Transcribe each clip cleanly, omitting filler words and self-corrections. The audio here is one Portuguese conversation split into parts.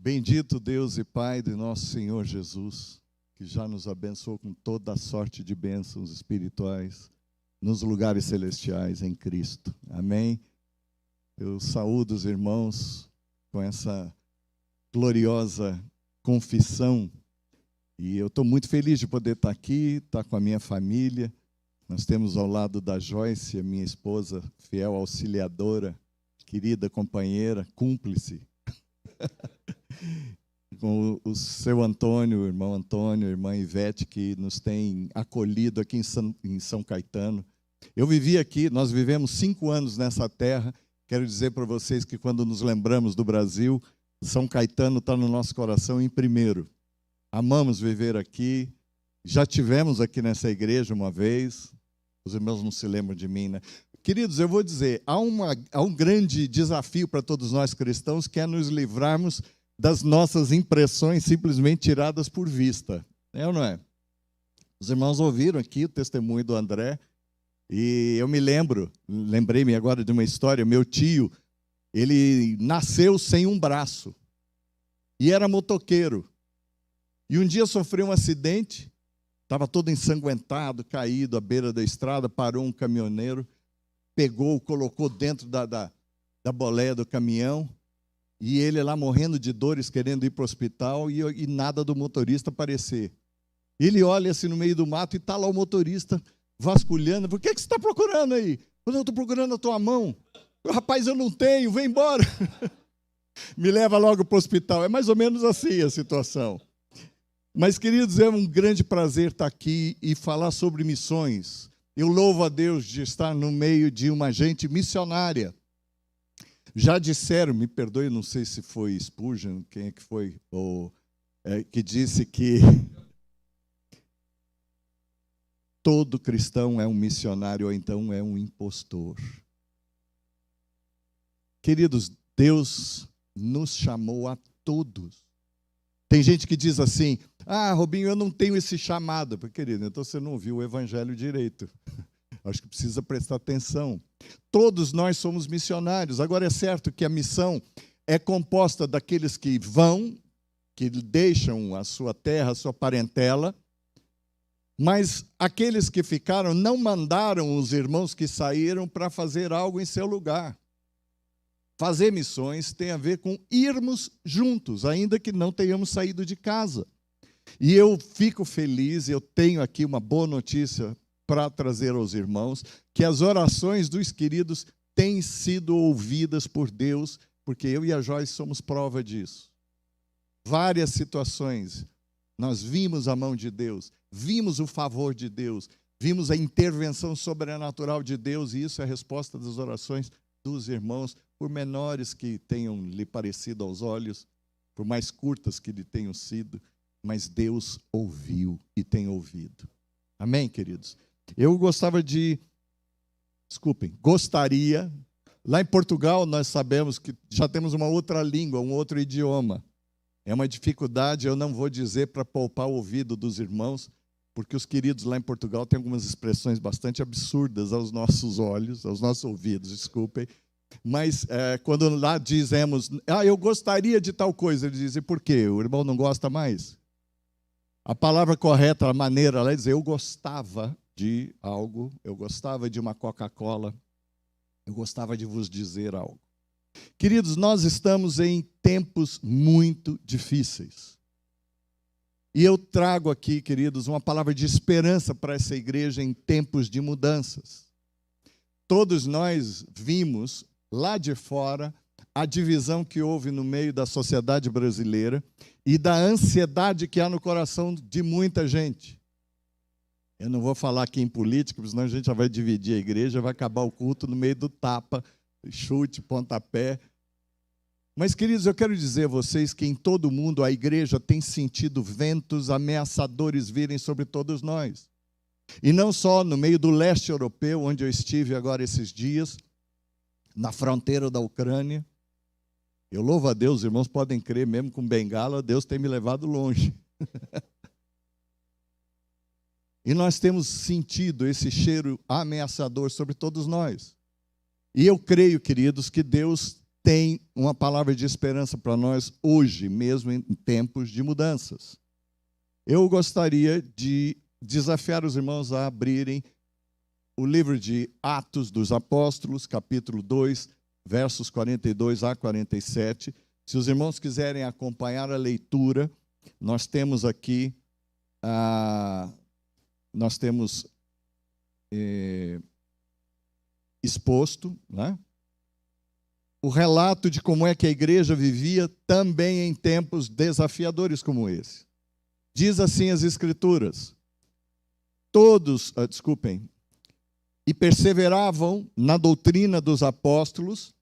Bendito Deus e Pai de nosso Senhor Jesus, que já nos abençoou com toda a sorte de bênçãos espirituais nos lugares celestiais em Cristo. Amém? Eu saúdo os irmãos com essa gloriosa confissão e eu estou muito feliz de poder estar aqui, estar com a minha família. Nós temos ao lado da Joyce, a minha esposa, fiel auxiliadora, querida companheira, cúmplice. Com o seu Antônio, o irmão Antônio, a irmã Ivete, que nos tem acolhido aqui em São Caetano. Eu vivi aqui, nós vivemos 5 anos nessa terra. Quero dizer para vocês que quando nos lembramos do Brasil, São Caetano está no nosso coração em primeiro. Amamos viver aqui, já tivemos aqui nessa igreja uma vez, os irmãos não se lembram de mim, né? Queridos, eu vou dizer, há um grande desafio para todos nós cristãos, que é nos livrarmos das nossas impressões simplesmente tiradas por vista. É ou não é? Os irmãos ouviram aqui o testemunho do André, e eu lembrei-me agora de uma história. Meu tio, ele nasceu sem um braço, e era motoqueiro. E um dia sofreu um acidente, estava todo ensanguentado, caído à beira da estrada, parou um caminhoneiro, pegou, colocou dentro da boleia do caminhão, e ele lá morrendo de dores, querendo ir para o hospital, e nada do motorista aparecer. Ele olha assim no meio do mato e está lá o motorista vasculhando. Por que você está procurando aí? Eu estou procurando a tua mão. Rapaz, eu não tenho, vem embora. Me leva logo para o hospital. É mais ou menos assim a situação. Mas, queridos, é um grande prazer estar aqui e falar sobre missões. Eu louvo a Deus de estar no meio de uma gente missionária. Já disseram, me perdoe, não sei se foi Spurgeon, quem é que foi, que disse que todo cristão é um missionário ou então é um impostor. Queridos, Deus nos chamou a todos. Tem gente que diz assim: ah, Robinho, eu não tenho esse chamado. Querido, então você não ouviu o evangelho direito. Acho que precisa prestar atenção. Todos nós somos missionários. Agora, é certo que a missão é composta daqueles que vão, que deixam a sua terra, a sua parentela, mas aqueles que ficaram não mandaram os irmãos que saíram para fazer algo em seu lugar. Fazer missões tem a ver com irmos juntos, ainda que não tenhamos saído de casa. E eu fico feliz, eu tenho aqui uma boa notícia para trazer aos irmãos, que as orações dos queridos têm sido ouvidas por Deus, porque eu e a Joyce somos prova disso. Várias situações, nós vimos a mão de Deus, vimos o favor de Deus, vimos a intervenção sobrenatural de Deus, e isso é a resposta das orações dos irmãos, por menores que tenham lhe parecido aos olhos, por mais curtas que lhe tenham sido, mas Deus ouviu e tem ouvido. Amém, queridos? Eu gostaria, lá em Portugal nós sabemos que já temos uma outra língua, um outro idioma. É uma dificuldade, eu não vou dizer para poupar o ouvido dos irmãos, porque os queridos lá em Portugal têm algumas expressões bastante absurdas aos nossos olhos, aos nossos ouvidos, desculpem. Mas quando lá dizemos, eu gostaria de tal coisa, eles dizem, por quê? O irmão não gosta mais? A palavra correta, a maneira lá é dizer, eu gostava de algo, eu gostava de uma Coca-Cola, eu gostava de vos dizer algo. Queridos, nós estamos em tempos muito difíceis. E eu trago aqui, queridos, uma palavra de esperança para essa igreja em tempos de mudanças. Todos nós vimos lá de fora a divisão que houve no meio da sociedade brasileira e da ansiedade que há no coração de muita gente. Eu não vou falar aqui em política, porque senão a gente já vai dividir a igreja, vai acabar o culto no meio do tapa, chute, pontapé. Mas, queridos, eu quero dizer a vocês que em todo o mundo a igreja tem sentido ventos ameaçadores virem sobre todos nós. E não só no meio do leste europeu, onde eu estive agora esses dias, na fronteira da Ucrânia. Eu louvo a Deus, os irmãos podem crer, mesmo com bengala, Deus tem me levado longe. E nós temos sentido esse cheiro ameaçador sobre todos nós. E eu creio, queridos, que Deus tem uma palavra de esperança para nós hoje, mesmo em tempos de mudanças. Eu gostaria de desafiar os irmãos a abrirem o livro de Atos dos Apóstolos, capítulo 2, versos 42 a 47. Se os irmãos quiserem acompanhar a leitura, nós temos aqui, exposto, né, o relato de como é que a igreja vivia também em tempos desafiadores como esse. Diz assim as Escrituras: e perseveravam na doutrina dos apóstolos,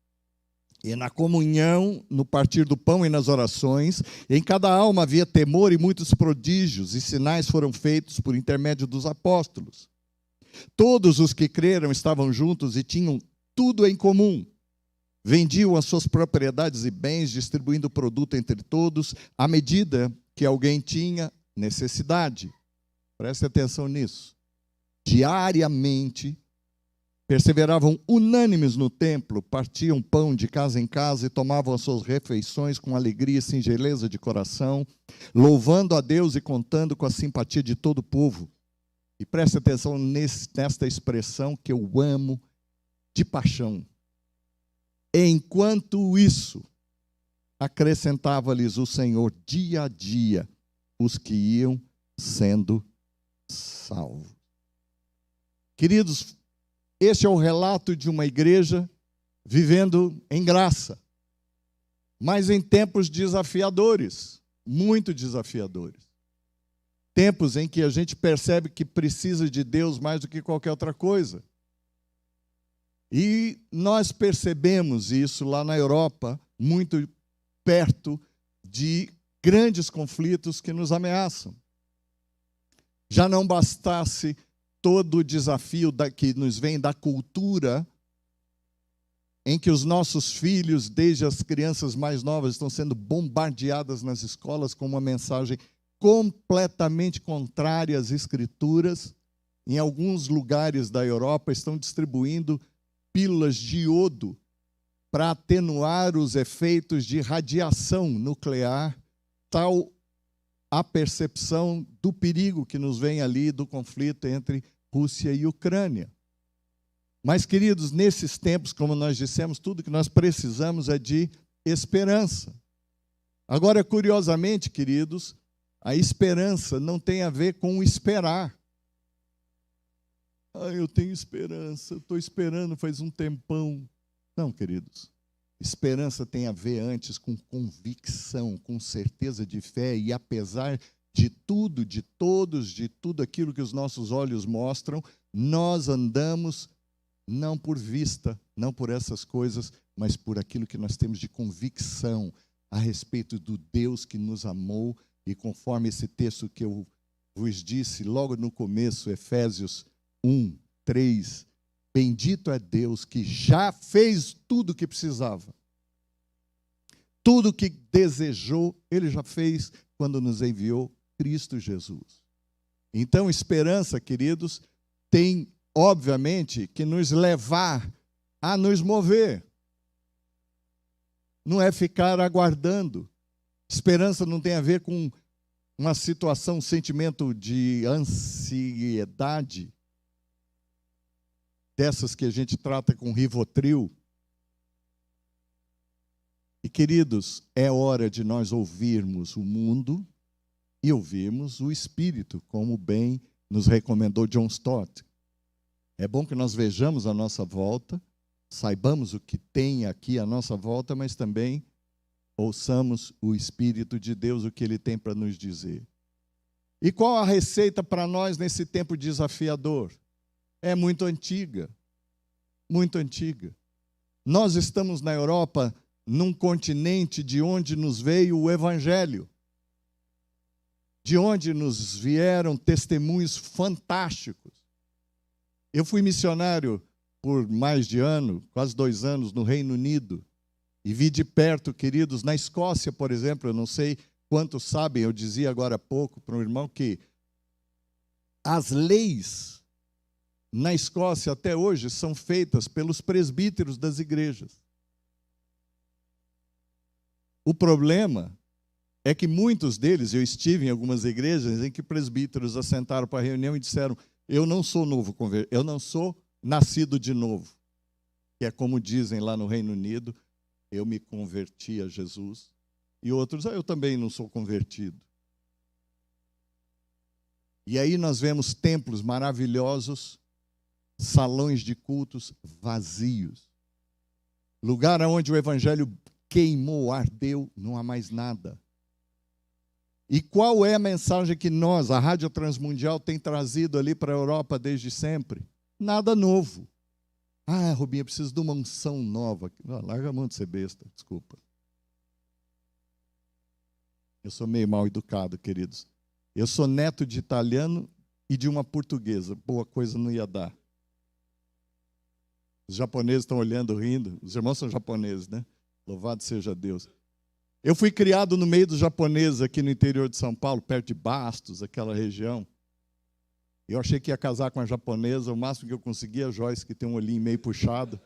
e na comunhão, no partir do pão e nas orações. Em cada alma havia temor, e muitos prodígios e sinais foram feitos por intermédio dos apóstolos. Todos os que creram estavam juntos e tinham tudo em comum. Vendiam as suas propriedades e bens, distribuindo o produto entre todos, à medida que alguém tinha necessidade. Preste atenção nisso. Diariamente, perseveravam unânimes no templo, partiam pão de casa em casa e tomavam as suas refeições com alegria e singeleza de coração, louvando a Deus e contando com a simpatia de todo o povo. E preste atenção nesta expressão que eu amo de paixão. Enquanto isso, acrescentava-lhes o Senhor dia a dia os que iam sendo salvos. Queridos, este é o relato de uma igreja vivendo em graça, mas em tempos desafiadores, muito desafiadores. Tempos em que a gente percebe que precisa de Deus mais do que qualquer outra coisa. E nós percebemos isso lá na Europa, muito perto de grandes conflitos que nos ameaçam. Já não bastasse todo o desafio que nos vem da cultura, em que os nossos filhos, desde as crianças mais novas, estão sendo bombardeadas nas escolas com uma mensagem completamente contrária às Escrituras. Em alguns lugares da Europa estão distribuindo pílulas de iodo para atenuar os efeitos de radiação nuclear, tal a percepção do perigo que nos vem ali do conflito entre Rússia e Ucrânia. Mas, queridos, nesses tempos, como nós dissemos, tudo que nós precisamos é de esperança. Agora, curiosamente, queridos, a esperança não tem a ver com esperar. Eu tenho esperança, eu estou esperando faz um tempão. Não, queridos. Esperança tem a ver antes com convicção, com certeza de fé, e apesar de tudo, de todos, de tudo aquilo que os nossos olhos mostram, nós andamos não por vista, não por essas coisas, mas por aquilo que nós temos de convicção a respeito do Deus que nos amou, e conforme esse texto que eu vos disse logo no começo, Efésios 1:3, bendito é Deus que já fez tudo o que precisava. Tudo o que desejou, Ele já fez quando nos enviou Cristo Jesus. Então, esperança, queridos, tem, obviamente, que nos levar a nos mover. Não é ficar aguardando. Esperança não tem a ver com uma situação, um sentimento de ansiedade, dessas que a gente trata com Rivotril. E, queridos, é hora de nós ouvirmos o mundo e ouvirmos o Espírito, como bem nos recomendou John Stott. É bom que nós vejamos a nossa volta, saibamos o que tem aqui à nossa volta, mas também ouçamos o Espírito de Deus, o que Ele tem para nos dizer. E qual a receita para nós nesse tempo desafiador? É muito antiga, muito antiga. Nós estamos na Europa, num continente de onde nos veio o Evangelho, de onde nos vieram testemunhos fantásticos. Eu fui missionário por mais de ano, quase 2 anos, no Reino Unido, e vi de perto, queridos, na Escócia, por exemplo, eu não sei quantos sabem, eu dizia agora há pouco para um irmão que as leis na Escócia até hoje são feitas pelos presbíteros das igrejas. O problema é que muitos deles, eu estive em algumas igrejas em que presbíteros assentaram para a reunião e disseram: eu não sou novo convertido, eu não sou nascido de novo. Que é como dizem lá no Reino Unido, eu me converti a Jesus. E outros, eu também não sou convertido. E aí nós vemos templos maravilhosos, salões de cultos vazios. Lugar onde o evangelho queimou, ardeu, não há mais nada. E qual é a mensagem que nós, a Rádio Transmundial, tem trazido ali para a Europa desde sempre? Nada novo. Ah, Rubinho, eu preciso de uma unção nova. Não, larga a mão de ser besta, desculpa. Eu sou meio mal educado, queridos. Eu sou neto de italiano e de uma portuguesa. Boa coisa não ia dar. Os japoneses estão olhando, rindo. Os irmãos são japoneses, né? Louvado seja Deus. Eu fui criado no meio dos japoneses aqui no interior de São Paulo, perto de Bastos, aquela região. Eu achei que ia casar com uma japonesa, o máximo que eu conseguia, a Joyce, que tem um olhinho meio puxado.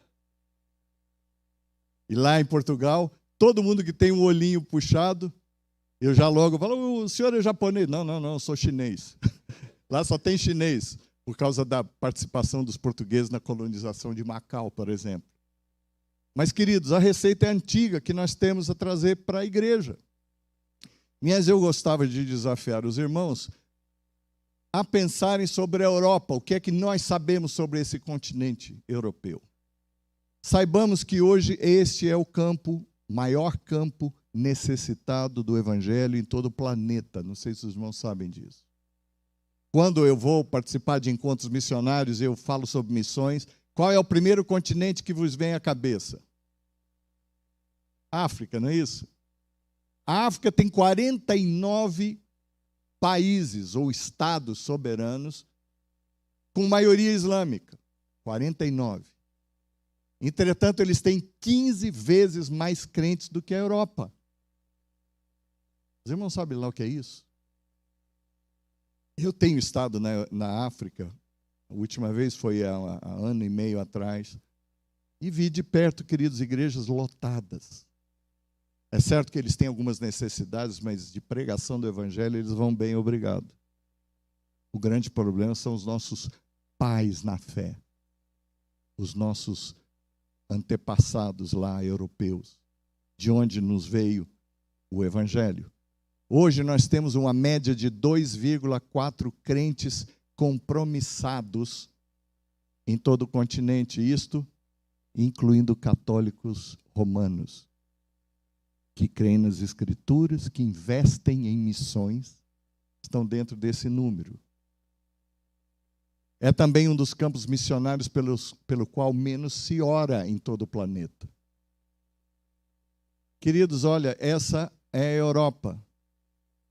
E lá em Portugal, todo mundo que tem um olhinho puxado, eu já logo falo: o senhor é japonês? Não, eu sou chinês. Lá só tem chinês, por causa da participação dos portugueses na colonização de Macau, por exemplo. Mas, queridos, a receita é antiga que nós temos a trazer para a igreja. Mas eu gostava de desafiar os irmãos a pensarem sobre a Europa, o que é que nós sabemos sobre esse continente europeu. Saibamos que hoje este é o maior campo necessitado do evangelho em todo o planeta. Não sei se os irmãos sabem disso. Quando eu vou participar de encontros missionários, eu falo sobre missões. Qual é o primeiro continente que vos vem à cabeça? África, não é isso? A África tem 49 países ou estados soberanos com maioria islâmica. 49. Entretanto, eles têm 15 vezes mais crentes do que a Europa. Os irmãos sabem lá o que é isso? Eu tenho estado na África. A última vez foi há ano e meio atrás. E vi de perto, queridos, igrejas lotadas. É certo que eles têm algumas necessidades, mas de pregação do evangelho eles vão bem, obrigado. O grande problema são os nossos pais na fé. Os nossos antepassados lá, europeus. De onde nos veio o evangelho. Hoje nós temos uma média de 2,4 crentes compromissados em todo o continente, isto incluindo católicos romanos, que creem nas Escrituras, que investem em missões, estão dentro desse número. É também um dos campos missionários pelo qual menos se ora em todo o planeta. Queridos, olha, essa é a Europa.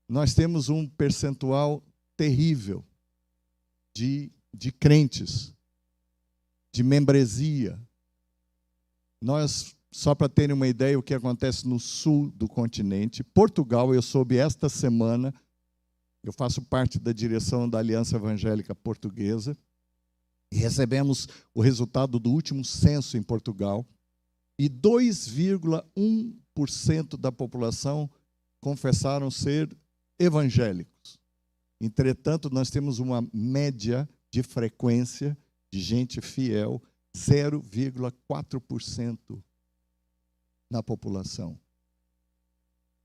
Nós temos um percentual terrível de crentes, de membresia. Nós, só para terem uma ideia, o que acontece no sul do continente, Portugal, eu soube esta semana, eu faço parte da direção da Aliança Evangélica Portuguesa, e recebemos o resultado do último censo em Portugal, e 2,1% da população confessaram ser evangélicos. Entretanto, nós temos uma média de frequência de gente fiel, 0,4% na população.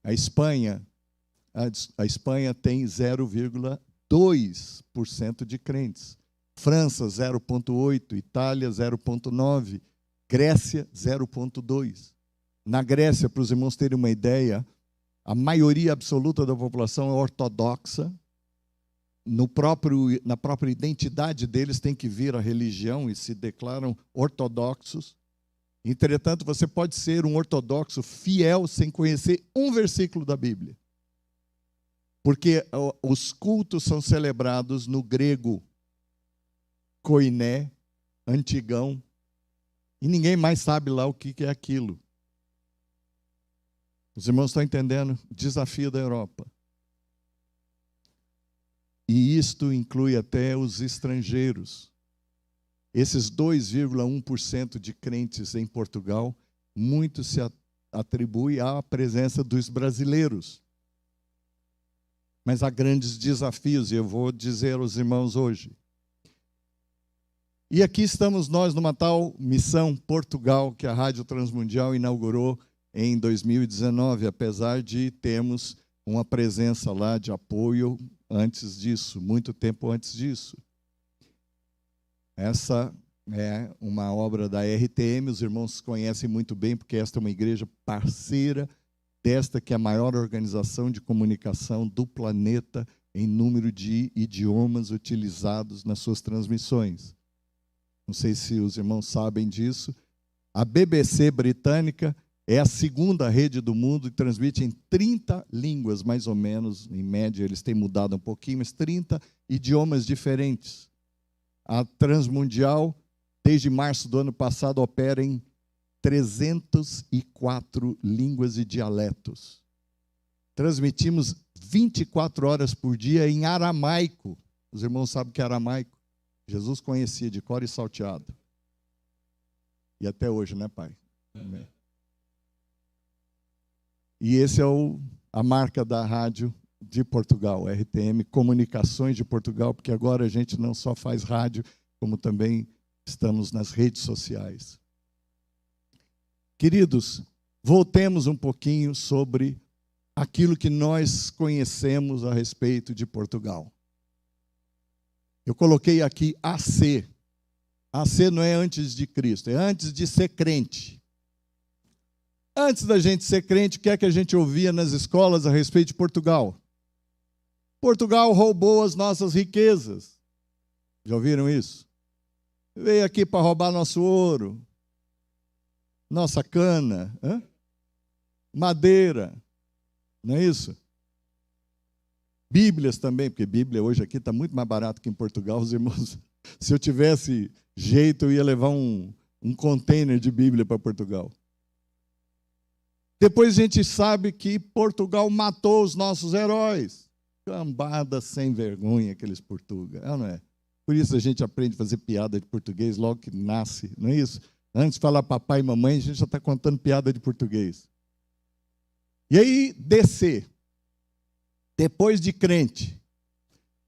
A Espanha tem 0,2% de crentes. França, 0,8%. Itália, 0,9%. Grécia, 0,2%. Na Grécia, para os irmãos terem uma ideia, a maioria absoluta da população é ortodoxa. Na própria identidade deles tem que vir a religião e se declaram ortodoxos. Entretanto, você pode ser um ortodoxo fiel sem conhecer um versículo da Bíblia. Porque os cultos são celebrados no grego, koiné, antigão, e ninguém mais sabe lá o que é aquilo. Os irmãos estão entendendo? Desafio da Europa. E isto inclui até os estrangeiros. Esses 2,1% de crentes em Portugal, muitos atribui à presença dos brasileiros. Mas há grandes desafios, e eu vou dizer aos irmãos hoje. E aqui estamos nós numa tal missão Portugal, que a Rádio Transmundial inaugurou em 2019, apesar de termos uma presença lá de apoio antes disso, muito tempo antes disso. Essa é uma obra da RTM, os irmãos conhecem muito bem, porque esta é uma igreja parceira desta que é a maior organização de comunicação do planeta em número de idiomas utilizados nas suas transmissões. Não sei se os irmãos sabem disso. A BBC britânica é a segunda rede do mundo e transmite em 30 línguas, mais ou menos, em média, eles têm mudado um pouquinho, mas 30 idiomas diferentes. A Transmundial, desde março do ano passado, opera em 304 línguas e dialetos. Transmitimos 24 horas por dia em aramaico. Os irmãos sabem o que é aramaico? Jesus conhecia de cor e salteado. E até hoje, né, pai? Amém. E esse é a marca da rádio de Portugal, RTM Comunicações de Portugal, porque agora a gente não só faz rádio, como também estamos nas redes sociais. Queridos, voltemos um pouquinho sobre aquilo que nós conhecemos a respeito de Portugal. Eu coloquei aqui AC. AC não é antes de Cristo, é antes de ser crente. Antes da gente ser crente, o que é que a gente ouvia nas escolas a respeito de Portugal? Portugal roubou as nossas riquezas. Já ouviram isso? Veio aqui para roubar nosso ouro, nossa cana, madeira, não é isso? Bíblias também, porque Bíblia hoje aqui está muito mais barato que em Portugal, os irmãos. Se eu tivesse jeito, eu ia levar um container de Bíblia para Portugal. Depois a gente sabe que Portugal matou os nossos heróis. Cambada sem vergonha, aqueles portugueses, não é? Por isso a gente aprende a fazer piada de português logo que nasce, não é isso? Antes de falar papai e mamãe, a gente já está contando piada de português. E aí, descer. Depois de crente.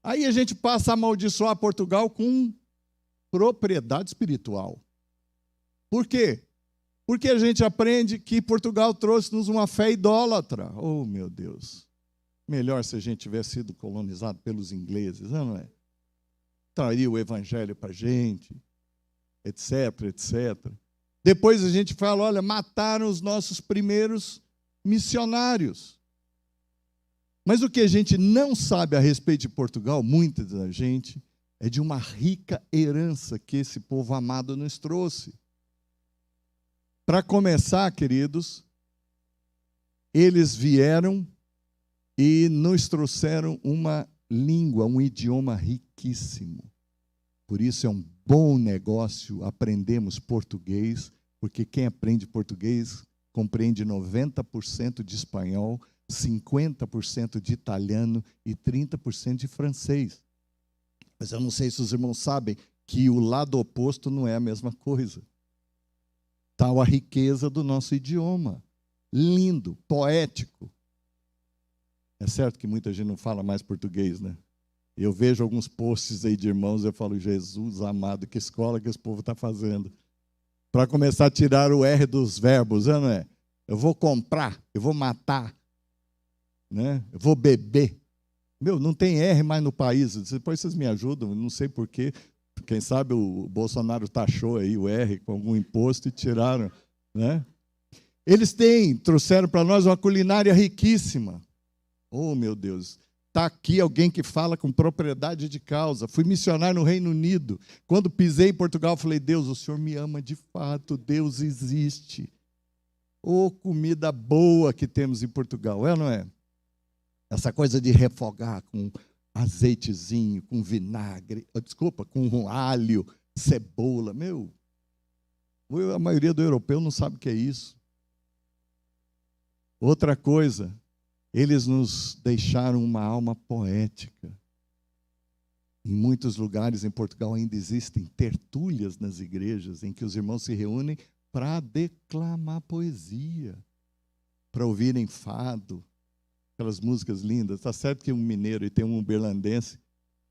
Aí a gente passa a amaldiçoar Portugal com propriedade espiritual. Por quê? Porque a gente aprende que Portugal trouxe-nos uma fé idólatra. Oh, meu Deus. Melhor se a gente tivesse sido colonizado pelos ingleses, não é? Traria o evangelho para a gente, etc, etc. Depois a gente fala, olha, mataram os nossos primeiros missionários. Mas o que a gente não sabe a respeito de Portugal, muita da gente, é de uma rica herança que esse povo amado nos trouxe. Para começar, queridos, eles vieram e nos trouxeram uma língua, um idioma riquíssimo. Por isso é um bom negócio aprendermos português, porque quem aprende português compreende 90% de espanhol, 50% de italiano e 30% de francês. Mas eu não sei se os irmãos sabem que o lado oposto não é a mesma coisa. Tal a riqueza do nosso idioma. Lindo, poético. É certo que muita gente não fala mais português, né? Eu vejo alguns posts aí de irmãos, eu falo, Jesus amado, que escola que esse povo está fazendo. Para começar a tirar o R dos verbos, não é? Eu vou comprar, eu vou matar, né? Eu vou beber. Meu, não tem R mais no país. Depois vocês me ajudam, não sei porquê. Quem sabe o Bolsonaro taxou aí o R com algum imposto e tiraram, né? Eles trouxeram para nós uma culinária riquíssima. Oh, meu Deus. Está aqui alguém que fala com propriedade de causa. Fui missionário no Reino Unido. Quando pisei em Portugal, falei, Deus, o Senhor me ama de fato, Deus existe. Oh, comida boa que temos em Portugal, é ou não é? Essa coisa de refogar com azeitezinho, com vinagre, com alho, cebola. Meu, a maioria do europeu não sabe o que é isso. Outra coisa, eles nos deixaram uma alma poética. Em muitos lugares em Portugal ainda existem tertúlias nas igrejas em que os irmãos se reúnem para declamar poesia. para ouvirem fado, aquelas músicas lindas. Está certo que um mineiro e tem um uberlandense,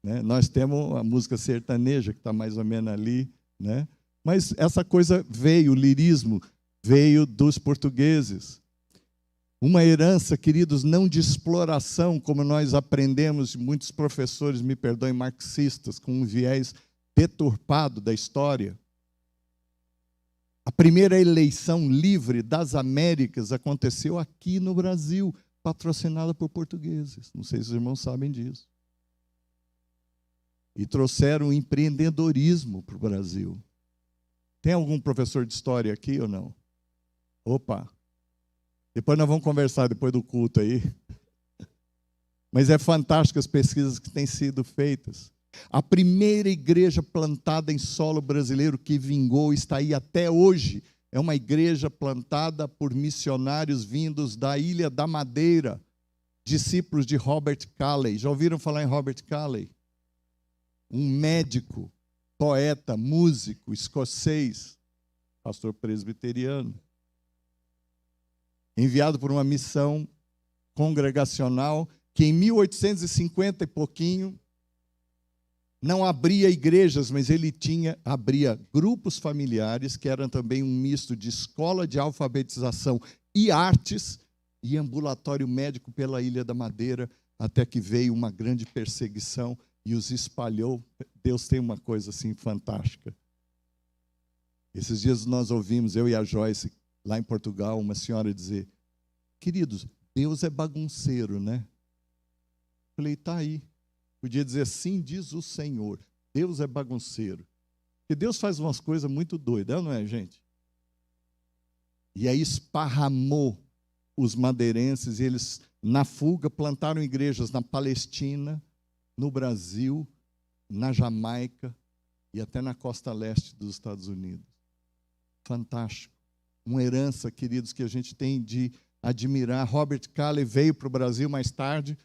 né? Nós temos a música sertaneja, que está mais ou menos ali, né? Mas essa coisa veio, o lirismo veio dos portugueses. Uma herança, queridos, não de exploração, como nós aprendemos, muitos professores, me perdoem, marxistas, com um viés deturpado da história. A primeira eleição livre das Américas aconteceu aqui no Brasil, patrocinada por portugueses. Não sei se os irmãos sabem disso. E trouxeram o empreendedorismo para o Brasil. Tem algum professor de história aqui ou não? Opa! Depois nós vamos conversar depois do culto aí. Mas é fantástico as pesquisas que têm sido feitas. A primeira igreja plantada em solo brasileiro que vingou, está aí até hoje, é uma igreja plantada por missionários vindos da Ilha da Madeira, discípulos de Robert Calley. Já ouviram falar em Robert Calley? Um médico, poeta, músico, escocês, pastor presbiteriano, enviado por uma missão congregacional que em 1850 e pouquinho não abria igrejas, mas ele abria grupos familiares, que eram também um misto de escola de alfabetização e artes, e ambulatório médico pela Ilha da Madeira, até que veio uma grande perseguição e os espalhou. Deus tem uma coisa assim fantástica. Esses dias nós ouvimos, eu e a Joyce, lá em Portugal, uma senhora dizer: queridos, Deus é bagunceiro, né? Falei, está aí. Podia dizer, sim, diz o Senhor. Deus é bagunceiro. Porque Deus faz umas coisas muito doidas, não é, gente? E aí esparramou os madeirenses, e eles, na fuga, plantaram igrejas na Palestina, no Brasil, na Jamaica e até na costa leste dos Estados Unidos. Fantástico. Uma herança, queridos, que a gente tem de admirar. Robert Calley veio para o Brasil mais tarde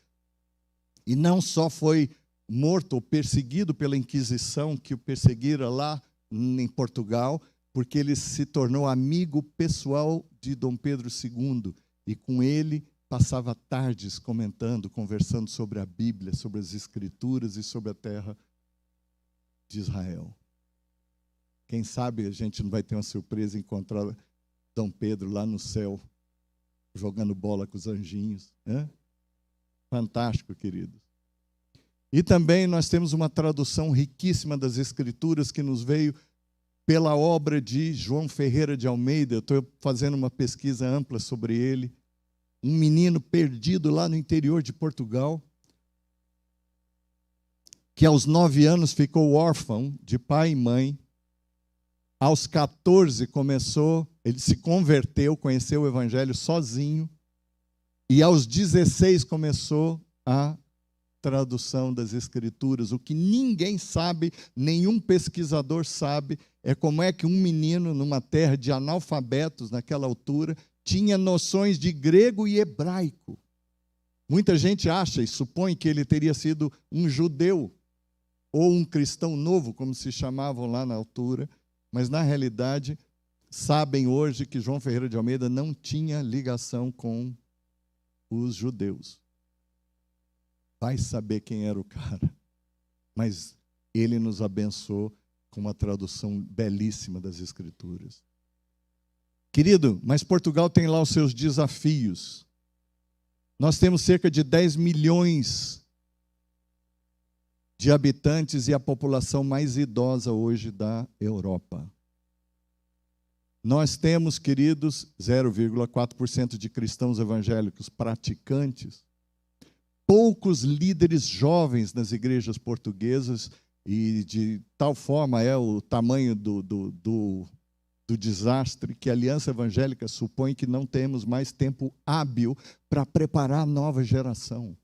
e não só foi morto ou perseguido pela Inquisição, que o perseguira lá em Portugal, porque ele se tornou amigo pessoal de Dom Pedro II, e com ele passava tardes comentando, conversando sobre a Bíblia, sobre as Escrituras e sobre a terra de Israel. Quem sabe a gente não vai ter uma surpresa e encontrar Dom Pedro lá no céu, jogando bola com os anjinhos, né? Fantástico, queridos. E também nós temos uma tradução riquíssima das Escrituras que nos veio pela obra de João Ferreira de Almeida. Eu estou fazendo uma pesquisa ampla sobre ele. Um menino perdido lá no interior de Portugal, que aos 9 anos ficou órfão de pai e mãe. Aos 14 ele se converteu, conheceu o Evangelho sozinho. E aos 16 começou a tradução das Escrituras. O que ninguém sabe, nenhum pesquisador sabe, é como é que um menino numa terra de analfabetos naquela altura tinha noções de grego e hebraico. Muita gente acha e supõe que ele teria sido um judeu ou um cristão novo, como se chamavam lá na altura, mas na realidade sabem hoje que João Ferreira de Almeida não tinha ligação com os judeus. Vai saber quem era o cara. Mas ele nos abençoou com uma tradução belíssima das Escrituras. Querido, mas Portugal tem lá os seus desafios. Nós temos cerca de 10 milhões de habitantes e a população mais idosa hoje da Europa. Nós temos, queridos, 0,4% de cristãos evangélicos praticantes, poucos líderes jovens nas igrejas portuguesas, e de tal forma é o tamanho do desastre que a Aliança Evangélica supõe que não temos mais tempo hábil para preparar a nova geração.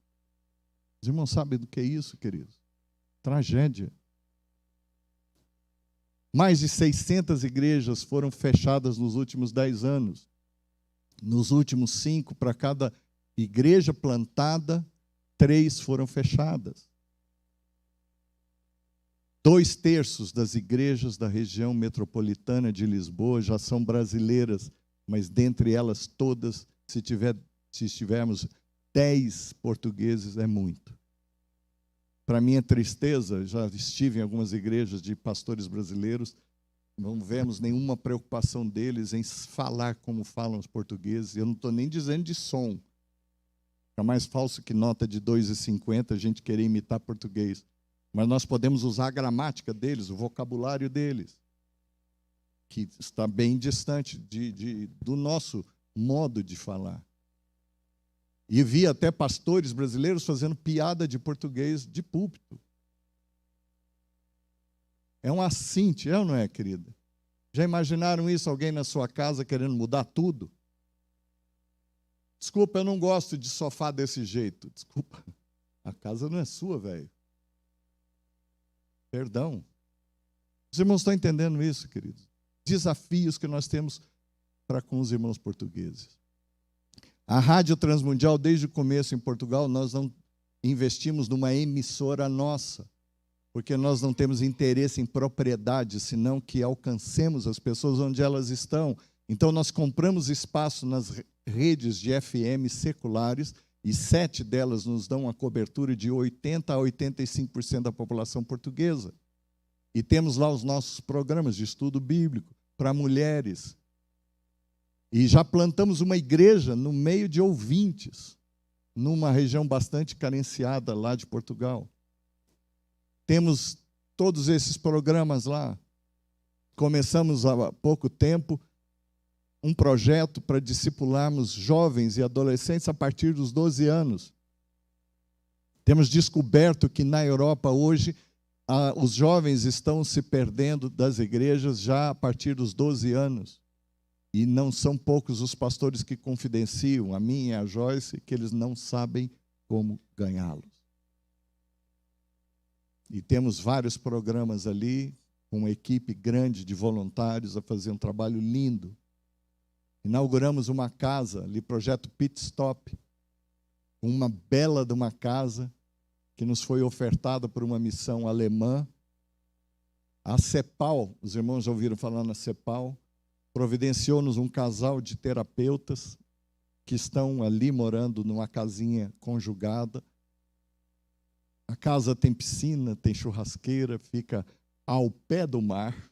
Os irmãos sabem do que é isso, queridos? Tragédia. Mais de 600 igrejas foram fechadas nos últimos 10 anos. Nos últimos 5, para cada igreja plantada, 3 foram fechadas. 2/3 das igrejas da região metropolitana de Lisboa já são brasileiras, mas dentre elas todas se estivermos 10 portugueses, é muito. Para minha tristeza, já estive em algumas igrejas de pastores brasileiros, não vemos nenhuma preocupação deles em falar como falam os portugueses. Eu não estou nem dizendo de som. É mais falso que nota de 2,50 a gente querer imitar português. Mas nós podemos usar a gramática deles, o vocabulário deles, que está bem distante do nosso modo de falar. E vi até pastores brasileiros fazendo piada de português de púlpito. É um assinte, é ou não é, querida? Já imaginaram isso, alguém na sua casa querendo mudar tudo? Desculpa, eu não gosto de sofá desse jeito. Desculpa, a casa não é sua, velho. Perdão. Os irmãos estão entendendo isso, queridos? Desafios que nós temos para com os irmãos portugueses. A Rádio Transmundial, desde o começo em Portugal, nós não investimos numa emissora nossa, porque nós não temos interesse em propriedade, senão que alcancemos as pessoas onde elas estão. Então, nós compramos espaço nas redes de FM seculares, e 7 delas nos dão uma cobertura de 80% a 85% da população portuguesa. E temos lá os nossos programas de estudo bíblico para mulheres. E já plantamos uma igreja no meio de ouvintes, numa região bastante carenciada lá de Portugal. Temos todos esses programas lá. Começamos há pouco tempo um projeto para discipularmos jovens e adolescentes a partir dos 12 anos. Temos descoberto que na Europa hoje os jovens estão se perdendo das igrejas já a partir dos 12 anos. E não são poucos os pastores que confidenciam, a mim e a Joyce, que eles não sabem como ganhá-los. E temos vários programas ali, com uma equipe grande de voluntários a fazer um trabalho lindo. Inauguramos uma casa ali, projeto Pit Stop, uma bela de uma casa que nos foi ofertada por uma missão alemã. A CEPAL, os irmãos já ouviram falar na CEPAL, providenciou-nos um casal de terapeutas que estão ali morando numa casinha conjugada. A casa tem piscina, tem churrasqueira, fica ao pé do mar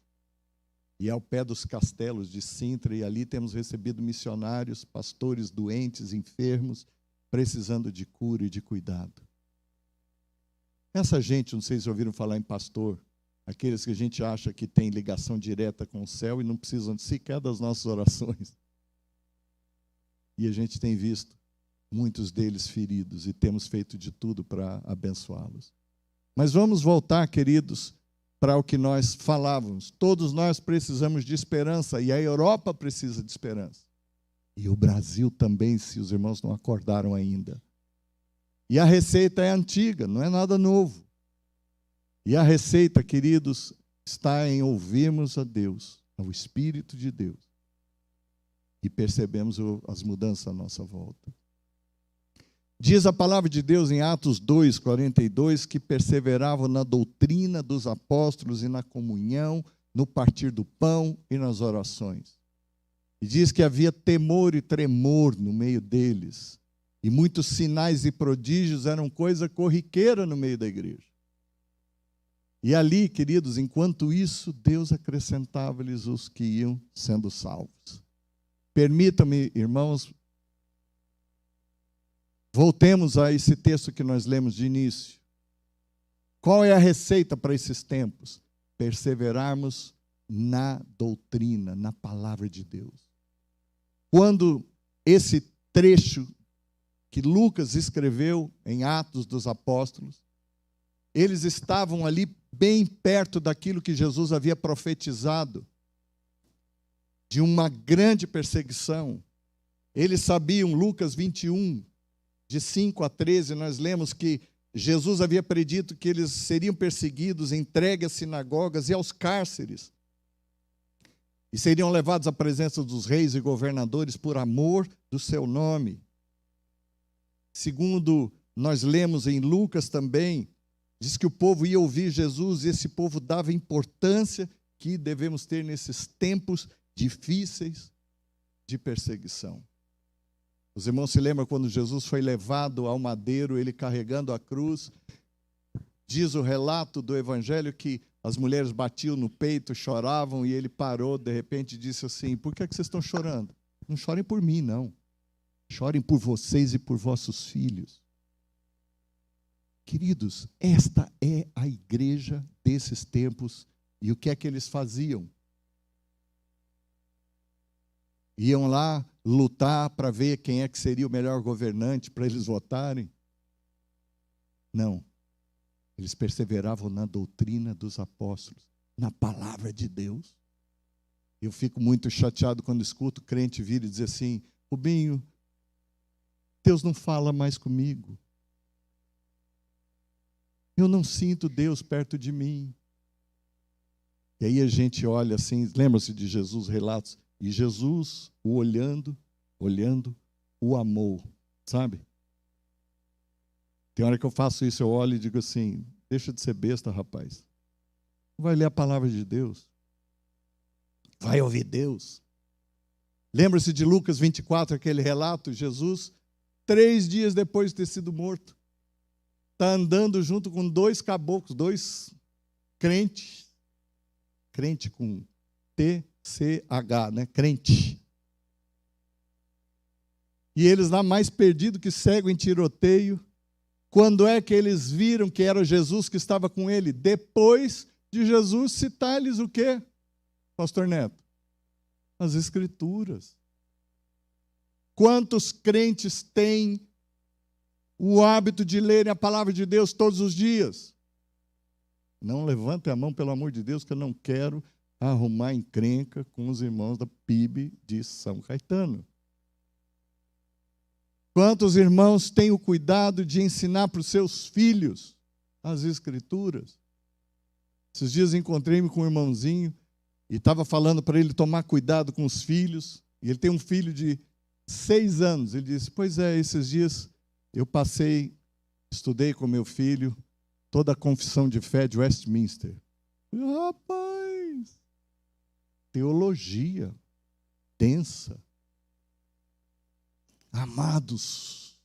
e ao pé dos castelos de Sintra, e ali temos recebido missionários, pastores doentes, enfermos, precisando de cura e de cuidado. Essa gente, não sei se ouviram falar em pastor, aqueles que a gente acha que tem ligação direta com o céu e não precisam sequer das nossas orações. E a gente tem visto muitos deles feridos e temos feito de tudo para abençoá-los. Mas vamos voltar, queridos, para o que nós falávamos. Todos nós precisamos de esperança e a Europa precisa de esperança. E o Brasil também, se os irmãos não acordaram ainda. E a receita é antiga, não é nada novo. E a receita, queridos, está em ouvirmos a Deus, ao Espírito de Deus. E percebemos as mudanças à nossa volta. Diz a palavra de Deus em Atos 2:42 que perseveravam na doutrina dos apóstolos e na comunhão, no partir do pão e nas orações. E diz que havia temor e tremor no meio deles. E muitos sinais e prodígios eram coisa corriqueira no meio da igreja. E ali, queridos, enquanto isso, Deus acrescentava-lhes os que iam sendo salvos. Permitam-me, irmãos, voltemos a esse texto que nós lemos de início. Qual é a receita para esses tempos? Perseverarmos na doutrina, na palavra de Deus. Quando esse trecho que Lucas escreveu em Atos dos Apóstolos, eles estavam ali bem perto daquilo que Jesus havia profetizado, de uma grande perseguição. Eles sabiam, Lucas 21, de 5 a 13, nós lemos que Jesus havia predito que eles seriam perseguidos, entregues às sinagogas e aos cárceres, e seriam levados à presença dos reis e governadores por amor do seu nome. Segundo nós lemos em Lucas também, diz que o povo ia ouvir Jesus e esse povo dava importância que devemos ter nesses tempos difíceis de perseguição. Os irmãos se lembram quando Jesus foi levado ao madeiro, ele carregando a cruz. Diz o relato do Evangelho que as mulheres batiam no peito, choravam, e ele parou, de repente, e disse assim: por que é que vocês estão chorando? Não chorem por mim, não. Chorem por vocês e por vossos filhos. Queridos, esta é a igreja desses tempos. E o que é que eles faziam? Iam lá lutar para ver quem é que seria o melhor governante, para eles votarem? Não. Eles perseveravam na doutrina dos apóstolos, na palavra de Deus. Eu fico muito chateado quando escuto crente vir e dizer assim: Rubinho, Deus não fala mais comigo. Eu não sinto Deus perto de mim. E aí a gente olha assim, lembra-se de Jesus, relatos, e Jesus, o olhando, o amou, sabe? Tem hora que eu faço isso, eu olho e digo assim: deixa de ser besta, rapaz. Vai ler a palavra de Deus. Vai ouvir Deus. Lembra-se de Lucas 24, aquele relato, Jesus, 3 dias depois de ter sido morto, está andando junto com 2 caboclos, 2 crentes, crente com TCH, né? Crente. E eles lá mais perdidos que cego em tiroteio. Quando é que eles viram que era Jesus que estava com ele? Depois de Jesus citar-lhes o quê, pastor Neto? As Escrituras. Quantos crentes têm o hábito de lerem a palavra de Deus todos os dias? Não levante a mão, pelo amor de Deus, que eu não quero arrumar encrenca com os irmãos da PIB de São Caetano. Quantos irmãos têm o cuidado de ensinar para os seus filhos as Escrituras? Esses dias encontrei-me com um irmãozinho e estava falando para ele tomar cuidado com os filhos. E ele tem um filho de 6 anos. Ele disse: pois é, esses dias eu estudei com meu filho toda a confissão de fé de Westminster. Rapaz, teologia densa. Amados,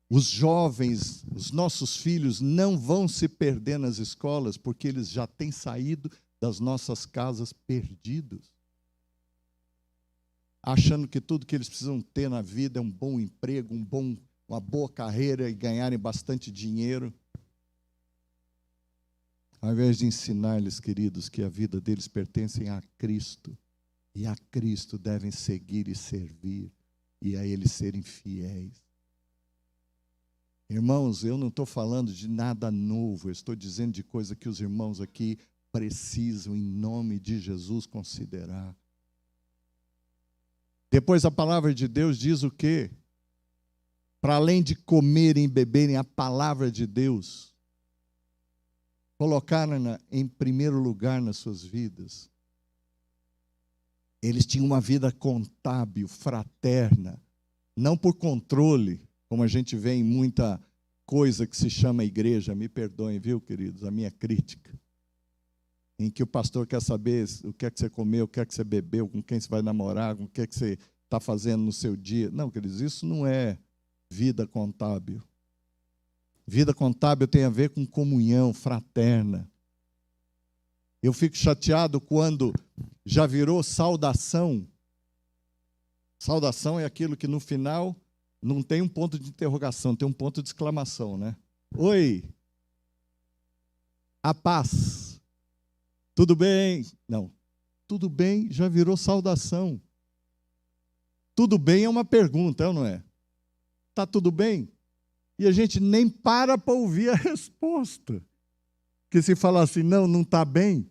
os jovens, os nossos filhos não vão se perder nas escolas porque eles já têm saído das nossas casas perdidos, achando que tudo que eles precisam ter na vida é um bom emprego, uma boa carreira e ganharem bastante dinheiro. Ao invés de ensinar-lhes, queridos, que a vida deles pertence a Cristo, e a Cristo devem seguir e servir, e a Ele serem fiéis. Irmãos, eu não estou falando de nada novo, eu estou dizendo de coisa que os irmãos aqui precisam, em nome de Jesus, considerar. Depois a palavra de Deus diz o quê? Para além de comerem e beberem a palavra de Deus, colocaram-na em primeiro lugar nas suas vidas. Eles tinham uma vida contábil, fraterna, não por controle, como a gente vê em muita coisa que se chama igreja. Me perdoem, viu, queridos, a minha crítica. Em que o pastor quer saber o que é que você comeu, o que é que você bebeu, com quem você vai namorar, com o que é que você está fazendo no seu dia. Não, queridos, isso não é vida contábil. Vida contábil tem a ver com comunhão fraterna. Eu fico chateado quando já virou saudação. Saudação é aquilo que no final não tem um ponto de interrogação, tem um ponto de exclamação, né? Oi, a paz, tudo bem? Não, tudo bem já virou saudação. Tudo bem é uma pergunta, é ou não é? Está tudo bem? E a gente nem para ouvir a resposta. Porque se falar assim, não está bem,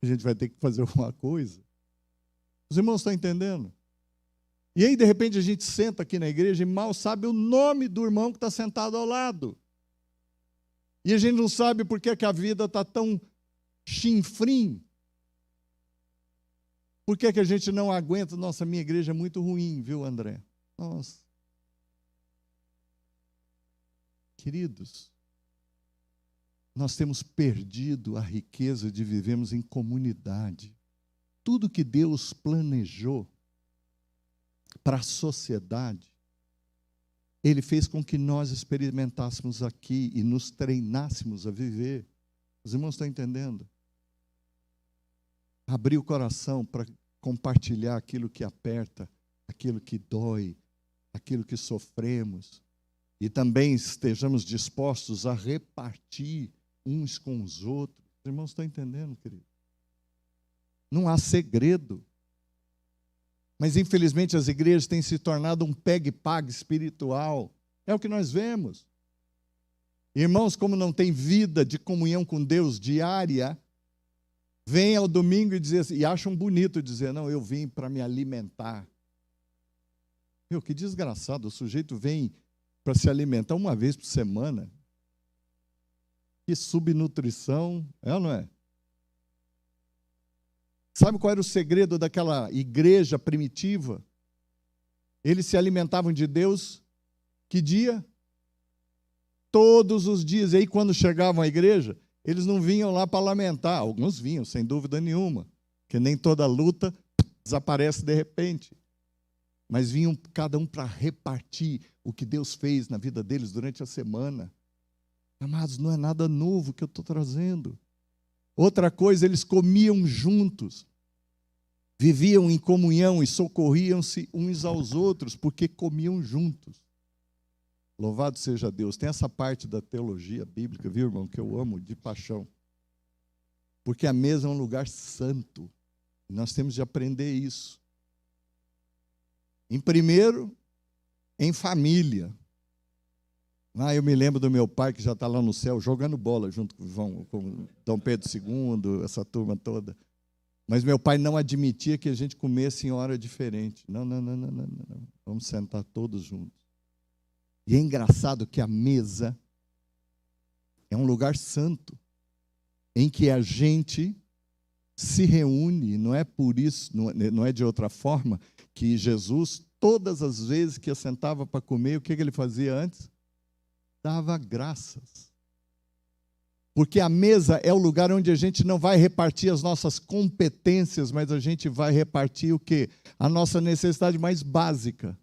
a gente vai ter que fazer alguma coisa. Os irmãos estão entendendo? E aí, de repente, a gente senta aqui na igreja e mal sabe o nome do irmão que está sentado ao lado. E a gente não sabe por que a vida está tão chinfrim. Por que a gente não aguenta? Nossa, minha igreja é muito ruim, viu, André? Nossa. Queridos, nós temos perdido a riqueza de vivermos em comunidade. Tudo que Deus planejou para a sociedade, Ele fez com que nós experimentássemos aqui e nos treinássemos a viver. Os irmãos estão entendendo? Abrir o coração para compartilhar aquilo que aperta, aquilo que dói, aquilo que sofremos. E também estejamos dispostos a repartir uns com os outros. Os irmãos estão entendendo, querido? Não há segredo. Mas, infelizmente, as igrejas têm se tornado um pegue-pague espiritual. É o que nós vemos. Irmãos, como não tem vida de comunhão com Deus diária, vêm ao domingo e acham bonito dizer, não, eu vim para me alimentar. Meu, que desgraçado, o sujeito vem para se alimentar uma vez por semana. Que subnutrição, é ou não é? Sabe qual era o segredo daquela igreja primitiva? Eles se alimentavam de Deus, que dia? Todos os dias. E aí, quando chegavam à igreja, eles não vinham lá para lamentar. Alguns vinham, sem dúvida nenhuma, porque nem toda luta desaparece de repente. Mas vinham cada um para repartir o que Deus fez na vida deles durante a semana. Amados, não é nada novo que eu estou trazendo. Outra coisa, eles comiam juntos, viviam em comunhão e socorriam-se uns aos outros, porque comiam juntos. Louvado seja Deus. Tem essa parte da teologia bíblica, viu, irmão, que eu amo de paixão. Porque a mesa é um lugar santo. E nós temos de aprender isso. Em primeiro, em família. Eu me lembro do meu pai, que já está lá no céu, jogando bola junto com Dom Pedro II, essa turma toda. Mas meu pai não admitia que a gente comesse em hora diferente. Não. Vamos sentar todos juntos. E é engraçado que a mesa é um lugar santo, em que a gente se reúne. Não é por isso, não é de outra forma, que Jesus, todas as vezes que assentava para comer, o que ele fazia antes? Dava graças. Porque a mesa é o lugar onde a gente não vai repartir as nossas competências, mas a gente vai repartir o quê? A nossa necessidade mais básica.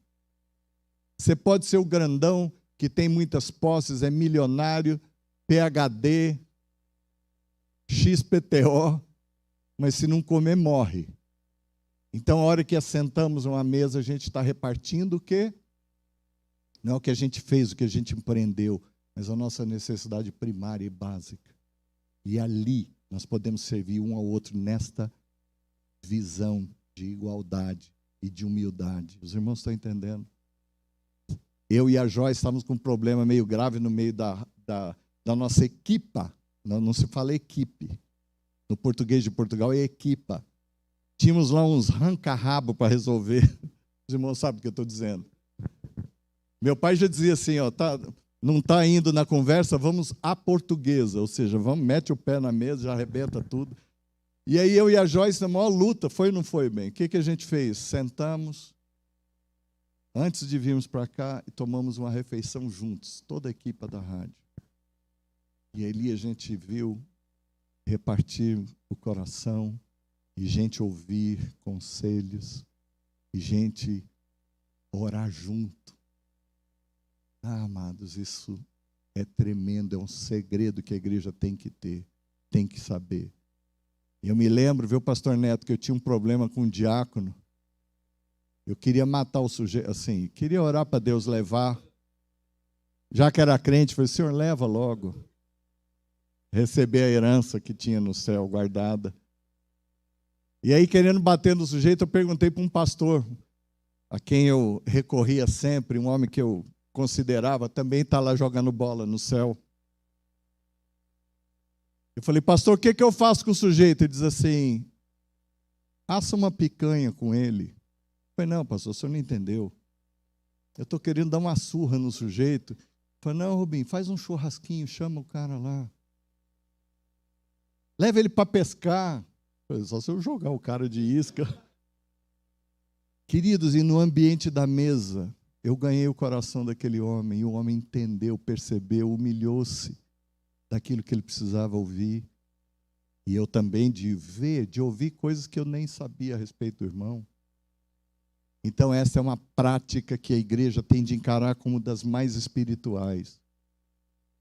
Você pode ser o grandão, que tem muitas posses, é milionário, PhD, XPTO, mas se não comer, morre. Então, a hora que assentamos uma mesa, a gente está repartindo o quê? Não é o que a gente fez, o que a gente empreendeu, mas a nossa necessidade primária e básica. E ali nós podemos servir um ao outro nesta visão de igualdade e de humildade. Os irmãos estão entendendo? Eu e a Joyce estávamos com um problema meio grave no meio da nossa equipa. Não se fala equipe. No português de Portugal é equipa. Tínhamos lá uns ranca-rabo para resolver. Os irmãos sabem o que eu estou dizendo. Meu pai já dizia assim, não está indo na conversa, vamos à portuguesa, ou seja, mete o pé na mesa, já arrebenta tudo. E aí eu e a Joyce, na maior luta, foi ou não foi bem? O que a gente fez? Sentamos, antes de virmos para cá, e tomamos uma refeição juntos, toda a equipe da rádio. E ali a gente viu repartir o coração, e gente ouvir conselhos, e gente orar junto. Amados, isso é tremendo, é um segredo que a igreja tem que ter, tem que saber. Eu me lembro, viu, pastor Neto, que eu tinha um problema com um diácono. Eu queria matar o sujeito, assim, queria orar para Deus levar. Já que era crente, falei, Senhor, leva logo. Receber a herança que tinha no céu guardada. E aí, querendo bater no sujeito, eu perguntei para um pastor, a quem eu recorria sempre, um homem que eu considerava, também está lá jogando bola no céu. Eu falei, pastor, o que eu faço com o sujeito? Ele diz assim, assa uma picanha com ele. Eu falei, não, pastor, o senhor não entendeu. Eu estou querendo dar uma surra no sujeito. Eu falei, não, Rubinho, faz um churrasquinho, chama o cara lá. Leva ele para pescar. Eu falei, só se eu jogar o cara de isca. Queridos, e no ambiente da mesa, eu ganhei o coração daquele homem, e o homem entendeu, percebeu, humilhou-se daquilo que ele precisava ouvir. E eu também de ouvir coisas que eu nem sabia a respeito do irmão. Então, essa é uma prática que a igreja tem de encarar como das mais espirituais.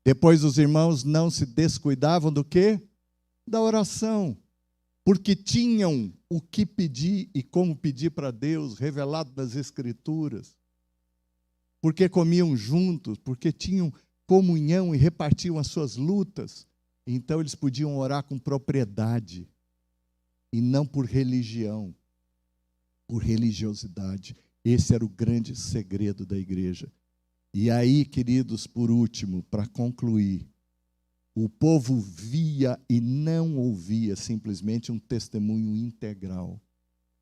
Depois, os irmãos não se descuidavam do quê? Da oração. Porque tinham o que pedir e como pedir para Deus, revelado nas Escrituras. Porque comiam juntos, porque tinham comunhão e repartiam as suas lutas. Então, eles podiam orar com propriedade. E não por religião, por religiosidade. Esse era o grande segredo da igreja. E aí, queridos, por último, para concluir, o povo via e não ouvia simplesmente um testemunho integral.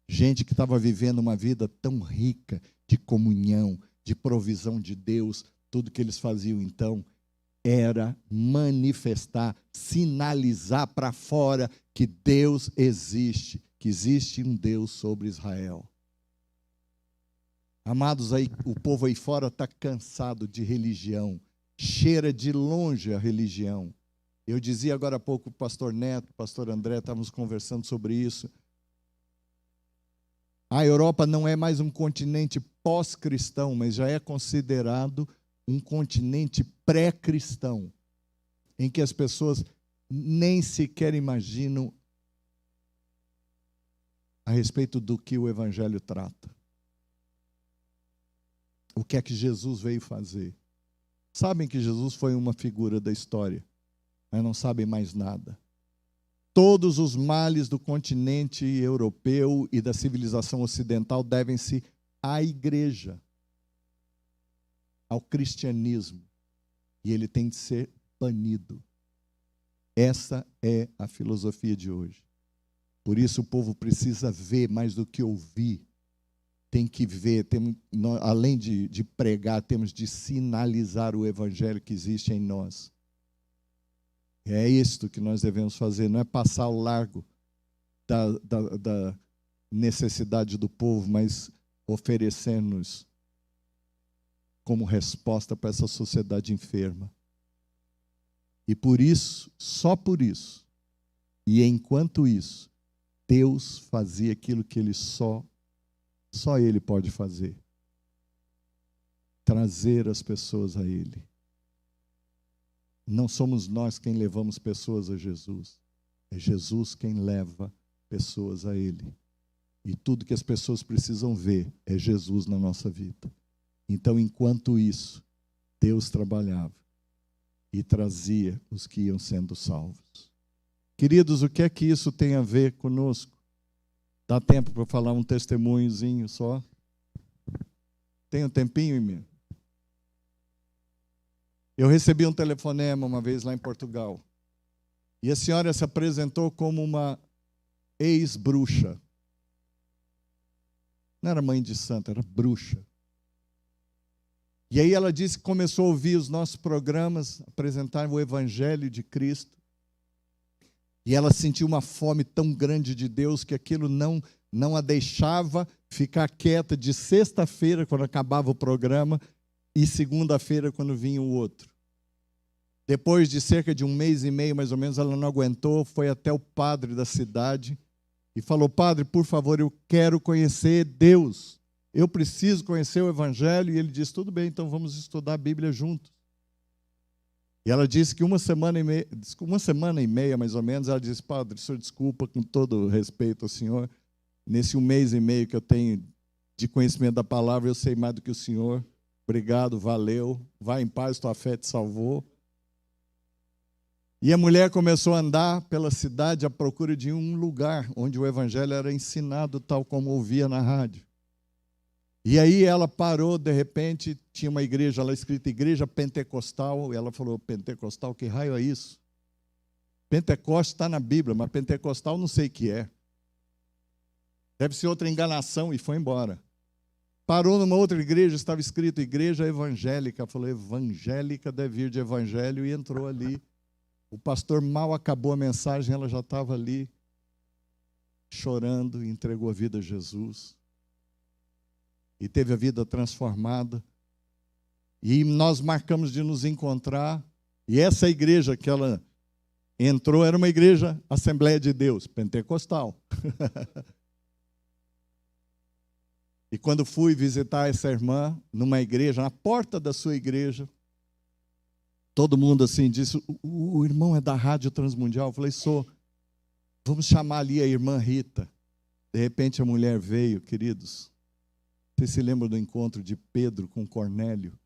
Gente que estava vivendo uma vida tão rica de comunhão, de provisão de Deus, tudo que eles faziam então era manifestar, sinalizar para fora que Deus existe, que existe um Deus sobre Israel. Amados, aí, o povo aí fora está cansado de religião, cheira de longe a religião. Eu dizia agora há pouco, o pastor Neto, o pastor André, estávamos conversando sobre isso. A Europa não é mais um continente pós-cristão, mas já é considerado um continente pré-cristão, em que as pessoas nem sequer imaginam a respeito do que o Evangelho trata. O que é que Jesus veio fazer? Sabem que Jesus foi uma figura da história, mas não sabem mais nada. Todos os males do continente europeu e da civilização ocidental devem-se à igreja, ao cristianismo. E ele tem de ser banido. Essa é a filosofia de hoje. Por isso o povo precisa ver mais do que ouvir. Tem que ver, além de pregar, temos de sinalizar o evangelho que existe em nós. É isto que nós devemos fazer, não é passar ao largo da necessidade do povo, mas oferecer-nos como resposta para essa sociedade enferma. E por isso, só por isso, e enquanto isso, Deus fazia aquilo que Ele só Ele pode fazer. Trazer as pessoas a Ele. Não somos nós quem levamos pessoas a Jesus. É Jesus quem leva pessoas a Ele. E tudo que as pessoas precisam ver é Jesus na nossa vida. Então, enquanto isso, Deus trabalhava e trazia os que iam sendo salvos. Queridos, o que é que isso tem a ver conosco? Dá tempo para falar um testemunhozinho só? Tem um tempinho, Emílio? Eu recebi um telefonema uma vez lá em Portugal. E a senhora se apresentou como uma ex-bruxa. Não era mãe de santo, era bruxa. E aí ela disse que começou a ouvir os nossos programas, apresentar o Evangelho de Cristo. E ela sentiu uma fome tão grande de Deus que aquilo não a deixava ficar quieta de sexta-feira, quando acabava o programa, e segunda-feira, quando vinha o outro. Depois de cerca de 1 mês e meio, mais ou menos, ela não aguentou, foi até o padre da cidade e falou: padre, por favor, eu quero conhecer Deus. Eu preciso conhecer o Evangelho. E ele disse: tudo bem, então vamos estudar a Bíblia juntos. E ela disse que uma semana e meia, mais ou menos, ela disse: padre, o senhor desculpa, com todo respeito ao senhor, nesse 1 mês e meio que eu tenho de conhecimento da palavra, eu sei mais do que o senhor. Obrigado, valeu, vai em paz, tua fé te salvou. E a mulher começou a andar pela cidade à procura de um lugar onde o Evangelho era ensinado tal como ouvia na rádio. E aí ela parou, de repente, tinha uma igreja lá escrita Igreja Pentecostal, e ela falou: Pentecostal, que raio é isso? Pentecoste está na Bíblia, mas Pentecostal não sei o que é. Deve ser outra enganação, e foi embora. Parou numa outra igreja, estava escrito Igreja Evangélica, falou: evangélica deve vir de evangelho, e entrou ali. O pastor mal acabou a mensagem, ela já estava ali, chorando, e entregou a vida a Jesus. E teve a vida transformada. E nós marcamos de nos encontrar. E essa igreja que ela entrou era uma igreja Assembleia de Deus, pentecostal. E quando fui visitar essa irmã numa igreja, na porta da sua igreja, todo mundo assim disse, o irmão é da Rádio Transmundial? Eu falei, sou. Vamos chamar ali a irmã Rita. De repente a mulher veio, queridos. Vocês se lembram do encontro de Pedro com Cornélio?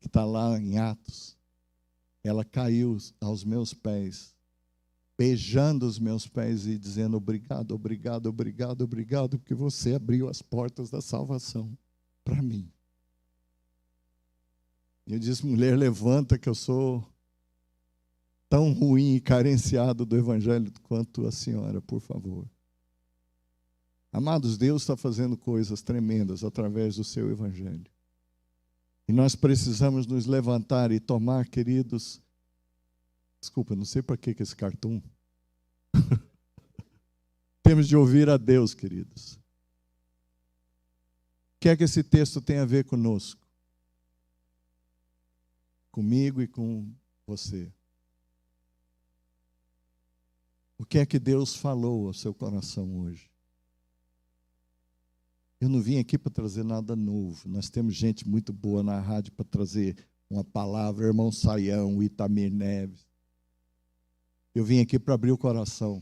Que está lá em Atos. Ela caiu aos meus pés, beijando os meus pés e dizendo, obrigado, obrigado, obrigado, obrigado, porque você abriu as portas da salvação para mim. Eu disse, mulher, levanta, que eu sou tão ruim e carenciado do evangelho quanto a senhora, por favor. Amados, Deus está fazendo coisas tremendas através do seu evangelho. E nós precisamos nos levantar e tomar, queridos, desculpa, não sei para que esse cartoon. Temos de ouvir a Deus, queridos. O que é que esse texto tem a ver conosco? Comigo e com você. O que é que Deus falou ao seu coração hoje? Eu não vim aqui para trazer nada novo. Nós temos gente muito boa na rádio para trazer uma palavra, irmão Saião, Itamir Neves. Eu vim aqui para abrir o coração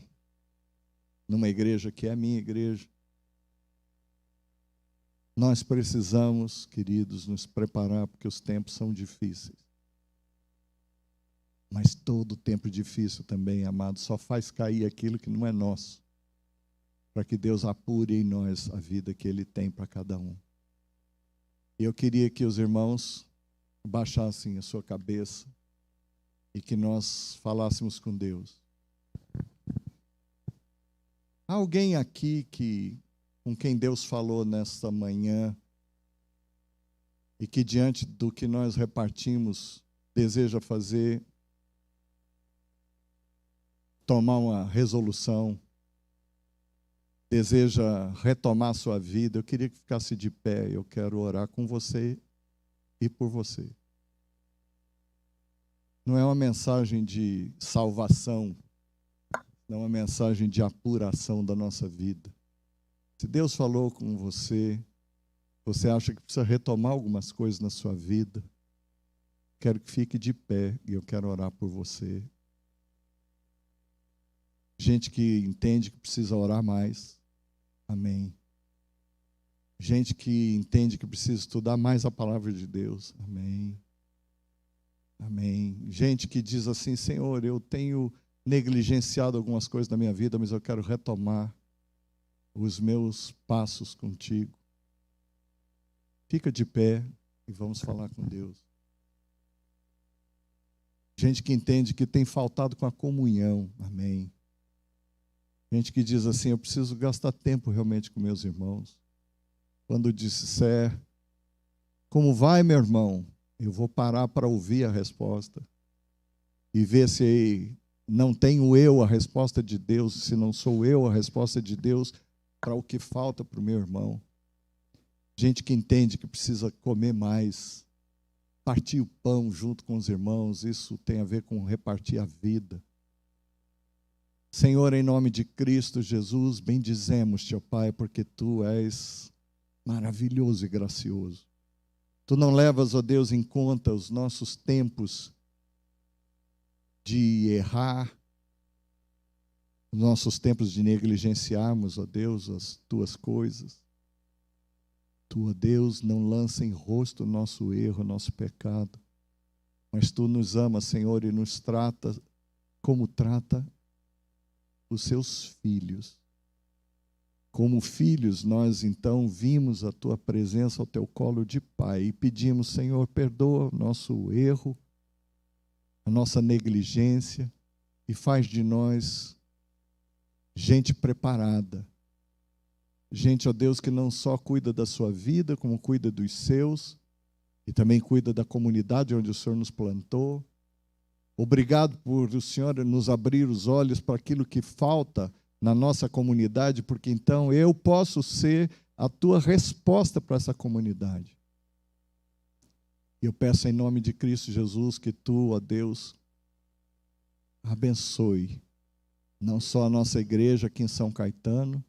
numa igreja que é a minha igreja. Nós precisamos, queridos, nos preparar porque os tempos são difíceis. Mas todo tempo difícil também, amado, só faz cair aquilo que não é nosso, para que Deus apure em nós a vida que Ele tem para cada um. E eu queria que os irmãos baixassem a sua cabeça e que nós falássemos com Deus. Há alguém aqui com quem Deus falou nesta manhã e que diante do que nós repartimos deseja fazer, tomar uma resolução, deseja retomar a sua vida? Eu queria que ficasse de pé, eu quero orar com você e por você. Não é uma mensagem de salvação, não é uma mensagem de apuração da nossa vida. Se Deus falou com você, você acha que precisa retomar algumas coisas na sua vida, quero que fique de pé e eu quero orar por você. Gente que entende que precisa orar mais. Amém. Gente que entende que precisa estudar mais a palavra de Deus. Amém. Amém. Gente que diz assim, Senhor, eu tenho negligenciado algumas coisas da minha vida, mas eu quero retomar os meus passos contigo. Fica de pé e vamos falar com Deus. Gente que entende que tem faltado com a comunhão. Amém. Gente que diz assim, eu preciso gastar tempo realmente com meus irmãos. Quando disser, como vai, meu irmão? Eu vou parar para ouvir a resposta. E ver se não tenho eu a resposta de Deus, se não sou eu a resposta de Deus para o que falta para o meu irmão. Gente que entende que precisa comer mais, partir o pão junto com os irmãos, isso tem a ver com repartir a vida. Senhor, em nome de Cristo Jesus, bendizemos-te, ó Pai, porque Tu és maravilhoso e gracioso. Tu não levas, ó Deus, em conta os nossos tempos de errar, os nossos tempos de negligenciarmos, ó Deus, as Tuas coisas. Tu, ó Deus, não lança em rosto o nosso erro, o nosso pecado, mas Tu nos amas, Senhor, e nos trata como trata os Seus filhos. Como filhos, nós então vimos a Tua presença ao Teu colo de Pai e pedimos, Senhor, perdoa o nosso erro, a nossa negligência e faz de nós gente preparada. Gente, ó Deus, que não só cuida da sua vida, como cuida dos seus e também cuida da comunidade onde o Senhor nos plantou. Obrigado por o Senhor nos abrir os olhos para aquilo que falta na nossa comunidade, porque então eu posso ser a Tua resposta para essa comunidade. Eu peço em nome de Cristo Jesus que Tu, ó Deus, abençoe não só a nossa igreja aqui em São Caetano,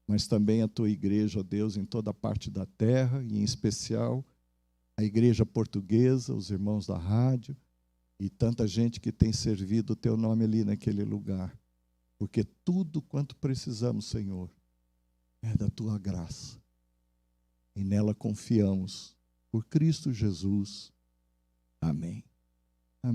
mas também a tua igreja, ó Deus, em toda parte da terra, e em especial a igreja portuguesa, os irmãos da rádio, e tanta gente que tem servido o teu nome ali naquele lugar. Porque tudo quanto precisamos, Senhor, é da tua graça. E nela confiamos, por Cristo Jesus. Amém.